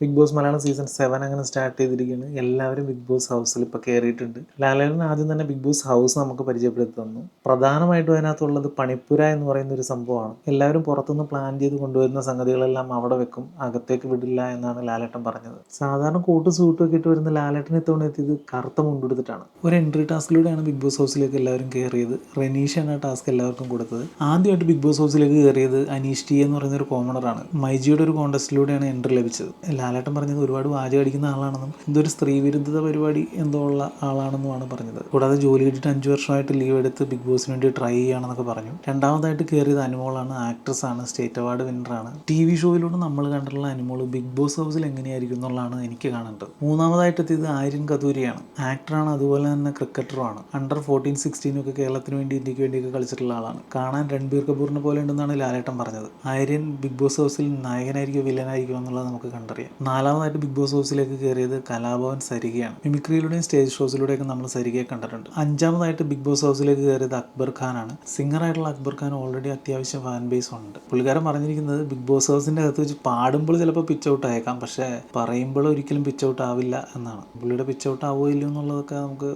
Big boss Malayalam season 7 അങ്ങനെ start ചെയ്തിരിക്കുകയാണ്. എല്ലാവരും ബിഗ് ബോസ് ഹൗസിൽ ഇപ്പോൾ കയറിയിട്ടുണ്ട്. ലാലേട്ടൻ ആദ്യം തന്നെ ബിഗ് ബോസ് ഹൗസ് നമുക്ക് പരിചയപ്പെടുത്തി തന്നു. പ്രധാനമായിട്ടും അതിനകത്തുള്ളത് പണിപ്പുര എന്ന് പറയുന്ന ഒരു സംഭവമാണ്. എല്ലാവരും പുറത്തുനിന്ന് പ്ലാൻ ചെയ്ത് കൊണ്ടുവരുന്ന സംഗതികളെല്ലാം അവിടെ വെക്കും, അകത്തേക്ക് വിടില്ല എന്നാണ് ലാലേട്ടൻ പറഞ്ഞത്. സാധാരണ കോട്ടും സൂട്ടും ഒക്കെ ഇട്ട് വരുന്ന ലാലേട്ടൻ ഇത്തവണ എത്തിയത് കറുത്ത മുണ്ടെടുത്തിട്ടാണ്. ഒരു എൻട്രി ടാസ്കിലൂടെയാണ് ബിഗ് ബോസ് ഹൗസിലേക്ക് എല്ലാവരും കയറിയത്. റെനീഷാണ് ആ ടാസ്ക് എല്ലാവർക്കും കൊടുത്തത്. ആദ്യമായിട്ട് ബിഗ് ബോസ് ഹൗസിലേക്ക് കയറിയത് അനീഷ് ടി എന്ന് പറയുന്ന ഒരു കോമണറാണ്. മൈജിയുടെ ഒരു കോൺടെസ്റ്റിലൂടെയാണ് എൻട്രി ലഭിച്ചത്. ലാലേട്ടൻ പറഞ്ഞത് ഒരുപാട് വാചകം അടിക്കുന്ന ആളാണെന്നും ഇതൊരു സ്ത്രീ വിരുദ്ധത പരിപാടി എന്തോ ഉള്ള ആളാണെന്നുമാണ് പറഞ്ഞത്. കൂടാതെ ജോലി കിട്ടിയിട്ട് 5 വർഷമായിട്ട് ലീവ് എടുത്ത് ബിഗ് ബോസിന് വേണ്ടി ട്രൈ ചെയ്യുകയാണെന്നൊക്കെ പറഞ്ഞു. രണ്ടാമതായിട്ട് കയറിയത് അനുമോളാണ്. ആക്ട്രസ് ആണ്, സ്റ്റേറ്റ് അവാർഡ് വിന്നറാണ്. TV ഷോയിലൂടെ നമ്മൾ കണ്ടിട്ടുള്ള അനുമോൾ ബിഗ് ബോസ് ഹൗസിൽ എങ്ങനെയായിരിക്കും എന്നുള്ളതാണ് എനിക്ക് കാണേണ്ടത്. മൂന്നാമതായിട്ട് എത്തിയത് ആര്യൻ കതൂരിയാണ്. ആക്ടറാണ്, അതുപോലെ തന്നെ ക്രിക്കറ്ററുമാണ്. അണ്ടർ 14, 16 ഒക്കെ കേരളത്തിന് വേണ്ടി, ഇന്ത്യക്ക് വേണ്ടിയൊക്കെ കളിച്ചിട്ടുള്ള ആളാണ്. കാണാൻ രൺബീർ കപൂറിനെ പോലെ ഉണ്ടെന്നാണ് ലാലേട്ടൻ പറഞ്ഞത്. ആര്യൻ ബിഗ് ബോസ് ഹൗസിൽ നായകനായിരിക്കും വില്ലനായിരിക്കും എന്നുള്ളത് നമുക്ക് കണ്ടറിയാം. നാലാമതായിട്ട് ബിഗ് ബോസ് ഹൗസിലേക്ക് കയറിയത് കലാഭവൻ സരികയാണ്. മിമിക്രിയിലൂടെയും സ്റ്റേജ് ഷോസിലൂടെയൊക്കെ നമ്മൾ സരികയെ കണ്ടിട്ടുണ്ട്. അഞ്ചാമതായിട്ട് ബിഗ് ബോസ് ഹൗസിലേക്ക് കയറിയത് അക്ബർ ഖാനാണ്. സിംഗറായിട്ടുള്ള അക്ബർ ഖാൻ ഓൾറെഡി അത്യാവശ്യം ഫാൻ ബേസ് ഉണ്ട്. പുള്ളിക്കാരൻ പറഞ്ഞിരിക്കുന്നത് ബിഗ് ബോസ് ഹൗസിന്റെ അകത്ത് വെച്ച് പാടുമ്പോൾ ചിലപ്പോൾ പിച്ച് ഔട്ട് ആയേക്കാം, പക്ഷേ പറയുമ്പോൾ ഒരിക്കലും പിച്ച് ഔട്ട് ആവില്ല എന്നാണ്. പുള്ളിയുടെ പിച്ച് ഔട്ട് ആവുമോ ഇല്ലയോ എന്നുള്ളതൊക്കെ നമുക്ക്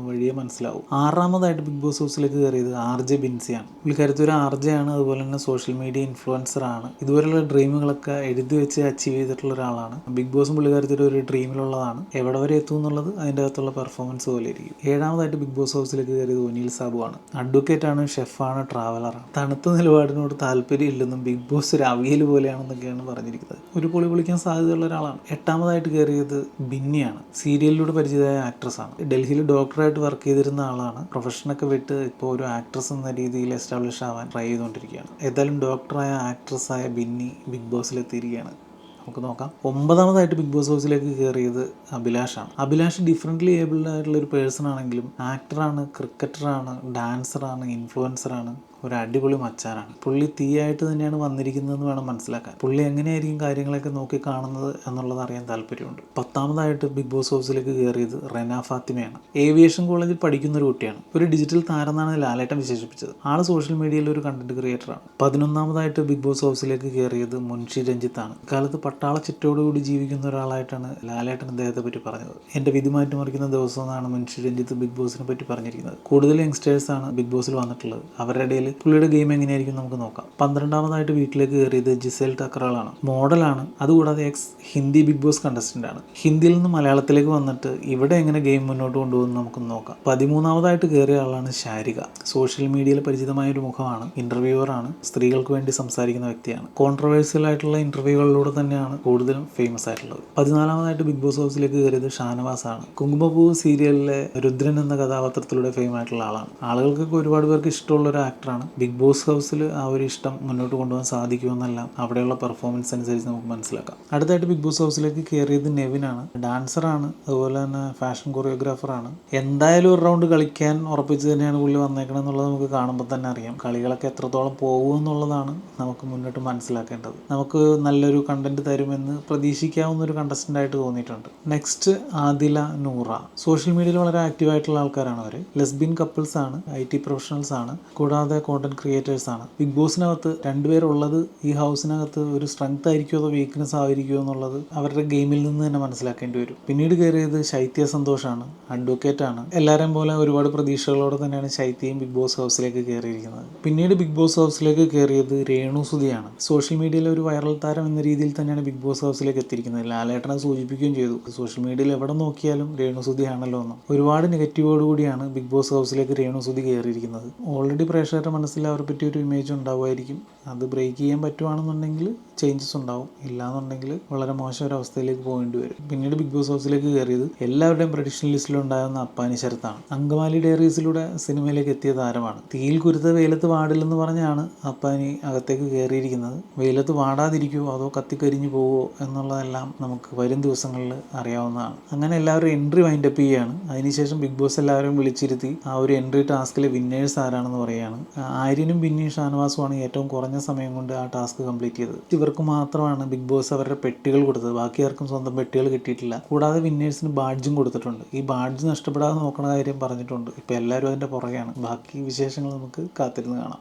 വഴിയെ മനസ്സിലാവും. ആറാമതായിട്ട് ബിഗ് ബോസ് ഹൗസിലേക്ക് കയറിയത് RJ ബിൻസിയാണ്. പുള്ളിക്കാരത്തി ഒരു RJ ആണ്, അതുപോലെ തന്നെ സോഷ്യൽ മീഡിയ ഇൻഫ്ലുവൻസർ ആണ്. ഇതുപോലുള്ള ഡ്രീമുകളൊക്കെ എഴുതി വെച്ച് അച്ചീവ് ചെയ്തിട്ടുള്ള ഒരാളാണ്. ബിഗ് ബോസും പുള്ളിക്കാരത്തിൻ്റെ ഒരു ഡ്രീമിലുള്ളതാണ്. എവിടെ വരെ എത്തും എന്നുള്ളത് അതിൻ്റെ അകത്തുള്ള പെർഫോമൻസ് പോലെ ഇരിക്കും. ഏഴാമതായിട്ട് ബിഗ് ബോസ് ഹൗസിലേക്ക് കയറിയത് ഒനിൽ സാബുവാണ്. അഡ്വക്കേറ്റ് ആണ്, ഷെഫാണ്, ട്രാവലറാണ്. തണുത്ത നിലപാടിനോട് താല്പര്യം ഇല്ലെന്നും ബിഗ് ബോസ് ഒരു അവിയൽ പോലെയാണെന്നൊക്കെയാണ് പറഞ്ഞിരിക്കുന്നത്. ഒരു പൊളി പൊളിക്കാൻ സാധ്യതയുള്ള ഒരാളാണ്. എട്ടാമതായിട്ട് കയറിയത് ബിന്നിയാണ്. സീരിയലിലൂടെ പരിചിതമായ ആക്ട്രസ് ആണ്. ഡൽഹിയിൽ ഡോക്ടറായിട്ട് വർക്ക് ചെയ്തിരുന്ന ആളാണ്. പ്രൊഫഷനൊക്കെ വിട്ട് ഇപ്പോൾ ഒരു ആക്ട്രസ് എന്ന രീതിയിൽ എസ്റ്റാബ്ലിഷ് ആവാൻ ട്രൈ ചെയ്തുകൊണ്ടിരിക്കുകയാണ്. ഏതായാലും ഡോക്ടറായ ആക്ട്രസ്സായ ബിന്നി ബിഗ് ബോസിലെത്തിയിരിക്കുകയാണ്. നമുക്ക് നോക്കാം. ഒമ്പതാമതായിട്ട് ബിഗ് ബോസ് ഹൗസിലേക്ക് കയറിയത് അഭിലാഷാണ്. അഭിലാഷ് ഡിഫറെൻ്റ്ലി ഏബിൾഡ് ആയിട്ടുള്ള ഒരു പേഴ്സൺ ആണെങ്കിലും ആക്ടറാണ്, ക്രിക്കറ്ററാണ്, ഡാൻസറാണ്, ഇൻഫ്ലുവൻസറാണ്, ഒരു അടിപൊളി മച്ചാനാണ്. പുള്ളി തീയായിട്ട് തന്നെയാണ് വന്നിരിക്കുന്നതെന്ന് വേണം മനസ്സിലാക്കാൻ. പുള്ളി എങ്ങനെയായിരിക്കും കാര്യങ്ങളൊക്കെ നോക്കി കാണുന്നത് എന്നുള്ളത് അറിയാൻ താല്പര്യമുണ്ട്. പത്താമതായിട്ട് ബിഗ് ബോസ് ഹൗസിലേക്ക് കയറിയത് റെന ഫാത്തിമയാണ്. ഏവിയേഷൻ കോളേജിൽ പഠിക്കുന്ന ഒരു കുട്ടിയാണ്. ഒരു ഡിജിറ്റൽ താരം എന്നാണ് ലാലേട്ടൻ വിശേഷിപ്പിച്ചത്. ആൾ സോഷ്യൽ മീഡിയയിൽ ഒരു കണ്ടന്റ് ക്രിയേറ്ററാണ്. 11ാമതായിട്ട് ബിഗ് ബോസ് ഹൗസിലേക്ക് കയറിയത് മുൻഷി രഞ്ജിത്താണ്. ഇക്കാലത്ത് പട്ടാള ചിട്ടയോടുകൂടി ജീവിക്കുന്ന ഒരാളായിട്ടാണ് ലാലേട്ടൻ അദ്ദേഹത്തെ പറ്റി പറഞ്ഞത്. എൻ്റെ വിധി മാറ്റിമറിക്കുന്ന ദിവസം എന്നാണ് മുൻഷി രഞ്ജിത്ത് ബിഗ് ബോസിനെ പറ്റി പറഞ്ഞിരിക്കുന്നത്. കൂടുതൽ യങ്സ്റ്റേഴ്സാണ് ബിഗ് ബോസിൽ വന്നിട്ടുള്ളത്. അവരുടെ ഇടയിൽ പുള്ളിയുടെ ഗെയിം എങ്ങനെയായിരിക്കും നമുക്ക് നോക്കാം. 12ാമതായിട്ട് വീട്ടിലേക്ക് കയറിയത് ജിസേൽ ടക്കറാളാണ്. മോഡലാണ്, അതുകൂടാതെ ഹിന്ദി ബിഗ് ബോസ് കണ്ടസ്റ്റന്റ് ആണ്. ഹിന്ദിയിൽ നിന്ന് മലയാളത്തിലേക്ക് വന്നിട്ട് ഇവിടെ എങ്ങനെ ഗെയിം മുന്നോട്ട് കൊണ്ടുപോകുന്നു നമുക്ക് നോക്കാം. 13ാമതായിട്ട് കയറിയ ആളാണ് ശാരിക. സോഷ്യൽ മീഡിയയിൽ പരിചിതമായ ഒരു മുഖമാണ്. ഇന്റർവ്യൂവറാണ്, സ്ത്രീകൾക്ക് വേണ്ടി സംസാരിക്കുന്ന വ്യക്തിയാണ്. കോൺട്രവേഴ്സ്യൽ ആയിട്ടുള്ള ഇന്റർവ്യൂകളിലൂടെ തന്നെയാണ് കൂടുതലും ഫേമസ് ആയിട്ടുള്ളത്. 14ാമതായിട്ട് ബിഗ് ബോസ് ഹൗസിലേക്ക് കയറിയത് ഷാനവാസ് ആണ്. കുങ്കുമപ്പൂവ് സീരിയലിലെ രുദ്രൻ എന്ന കഥാപാത്രത്തിലൂടെ ഫെയിം ആയിട്ടുള്ള ആളാണ്. ആളുകൾക്കൊക്കെ ഒരുപാട് പേർക്ക് ഇഷ്ടമുള്ള ഒരു ആക്ടറാണ്. ബിഗ് ബോസ് ഹൗസിൽ ആ ഒരു ഇഷ്ടം മുന്നോട്ട് കൊണ്ടുപോകാൻ സാധിക്കുമെന്നെല്ലാം അവിടെയുള്ള പെർഫോമൻസ് അനുസരിച്ച് നമുക്ക് മനസ്സിലാക്കാം. അടുത്തായിട്ട് ബിഗ് ബോസ് ഹൗസിലേക്ക് കയറിയത് നെവിനാണ്. ഡാൻസറാണ്, അതുപോലെ തന്നെ ഫാഷൻ കൊറിയോഗ്രാഫറാണ്. എന്തായാലും ഒരു റൗണ്ട് കളിക്കാൻ ഉറപ്പിച്ച് തന്നെയാണ് പുള്ളി വന്നേക്കണം എന്നുള്ളത് നമുക്ക് കാണുമ്പോൾ തന്നെ അറിയാം. കളികളൊക്കെ എത്രത്തോളം പോകും എന്നുള്ളതാണ് നമുക്ക് മുന്നോട്ട് മനസ്സിലാക്കേണ്ടത്. നമുക്ക് നല്ലൊരു കണ്ടന്റ് തരുമെന്ന് പ്രതീക്ഷിക്കാവുന്ന ഒരു കണ്ടസ്റ്റന്റ് ആയിട്ട് തോന്നിയിട്ടുണ്ട്. നെക്സ്റ്റ് ആദില നൂറ. സോഷ്യൽ മീഡിയയിൽ വളരെ ആക്റ്റീവായിട്ടുള്ള ആൾക്കാരാണ് അവർ. ലെസ്ബിയൻ കപ്പിൾസ് ആണ്, IT പ്രൊഫഷണൽസ് ആണ്, കൂടാതെ കോണ്ടന്റ് ക്രിയേറ്റേഴ്സ് ആണ്. ബിഗ് ബോസിനകത്ത് രണ്ടുപേരുള്ളത് ഈ ഹൗസിനകത്ത് ഒരു സ്ട്രെങ്ത് ആയിരിക്കുമോ അതോ വീക്ക്നെസ് ആയിരിക്കുമോ എന്നുള്ളത് അവരുടെ ഗെയിമിൽ നിന്ന് തന്നെ മനസ്സിലാക്കേണ്ടി വരും. പിന്നീട് കയറിയത് ശൈത്യ സന്തോഷാണ്. അഡ്വക്കേറ്റ് ആണ്. എല്ലാവരെയും പോലെ ഒരുപാട് പ്രതീക്ഷകളോടെ തന്നെയാണ് ശൈത്യയും ബിഗ് ബോസ് ഹൗസിലേക്ക് കയറിയിരിക്കുന്നത്. പിന്നീട് ബിഗ് ബോസ് ഹൗസിലേക്ക് കയറിയത് രേണുസുതിയാണ്. സോഷ്യൽ മീഡിയയിലെ ഒരു വൈറൽ താരം എന്ന രീതിയിൽ തന്നെയാണ് ബിഗ് ബോസ് ഹൗസിലേക്ക് എത്തിയിരിക്കുന്നത്. ലാലേട്ടനെ സൂചിപ്പിക്കുകയും ചെയ്തു, സോഷ്യൽ മീഡിയയിൽ എവിടെ നോക്കിയാലും രേണുസുതി ആണല്ലോ എന്ന്. ഒരുപാട് നെഗറ്റീവോടുകൂടിയാണ് ബിഗ് ബോസ് ഹൗസിലേക്ക് രേണുസുതി കയറിയിരിക്കുന്നത്. ഓൾറെഡി പ്രേക്ഷകരുടെ മനസ്സിൽ അവരെ പറ്റി ഒരു ഇമേജ് ഉണ്ടാവുമായിരിക്കും. അത് ബ്രേക്ക് ചെയ്യാൻ പറ്റുവാണെന്നുണ്ടെങ്കിൽ ചേഞ്ചസ് ഉണ്ടാവും, ഇല്ലാന്നുണ്ടെങ്കിൽ വളരെ മോശം ഒരു അവസ്ഥയിലേക്ക് പോകേണ്ടി വരും. പിന്നീട് ബിഗ് ബോസ് ഹൗസിലേക്ക് കയറിയത് എല്ലാവരുടെയും പ്രഡിക്ഷണൽ ലിസ്റ്റിലുണ്ടായിരുന്ന അപ്പാനി ശരത്താണ്. അങ്കമാലി ഡയറീസിലൂടെ സിനിമയിലേക്ക് എത്തിയ താരമാണ്. തീയിൽ കുരുത്ത വെയിലത്ത് വാടില്ലെന്ന് പറഞ്ഞാണ് അപ്പാനി അകത്തേക്ക് കയറിയിരിക്കുന്നത്. വെയിലത്ത് വാടാതിരിക്കുമോ അതോ കത്തിക്കരിഞ്ഞു പോവോ എന്നുള്ളതെല്ലാം നമുക്ക് വരും ദിവസങ്ങളിൽ അറിയാവുന്നതാണ്. അങ്ങനെ എല്ലാവരും എൻട്രി വൈൻഡപ്പ് ചെയ്യുകയാണ്. അതിനുശേഷം ബിഗ് ബോസ് എല്ലാവരും വിളിച്ചിരുത്തി ആ ഒരു എൻട്രി ടാസ്കിലെ വിന്നേഴ്സ് ആരാണെന്ന് പറയുകയാണ്. ആര്യനും ബിന്നിയും ഷാനവാസുമാണ് ഏറ്റവും കുറഞ്ഞ സമയം കൊണ്ട് ആ ടാസ്ക് കംപ്ലീറ്റ് ചെയ്തത്. ഇവർക്ക് മാത്രമാണ് ബിഗ് ബോസ് അവരുടെ പെട്ടികൾ കൊടുത്തത്. ബാക്കി ആർക്കും സ്വന്തം പെട്ടികൾ കിട്ടിയിട്ടില്ല. കൂടാതെ വിന്നേഴ്സിന് ബാഡ്ജും കൊടുത്തിട്ടുണ്ട്. ഈ ബാഡ്ജ് നഷ്ടപ്പെടാതെ നോക്കണ കാര്യം പറഞ്ഞിട്ടുണ്ട്. ഇപ്പോൾ എല്ലാവരും അതിൻ്റെ പുറകെയാണ്. ബാക്കി വിശേഷങ്ങൾ നമുക്ക് കാത്തിരുന്ന് കാണാം.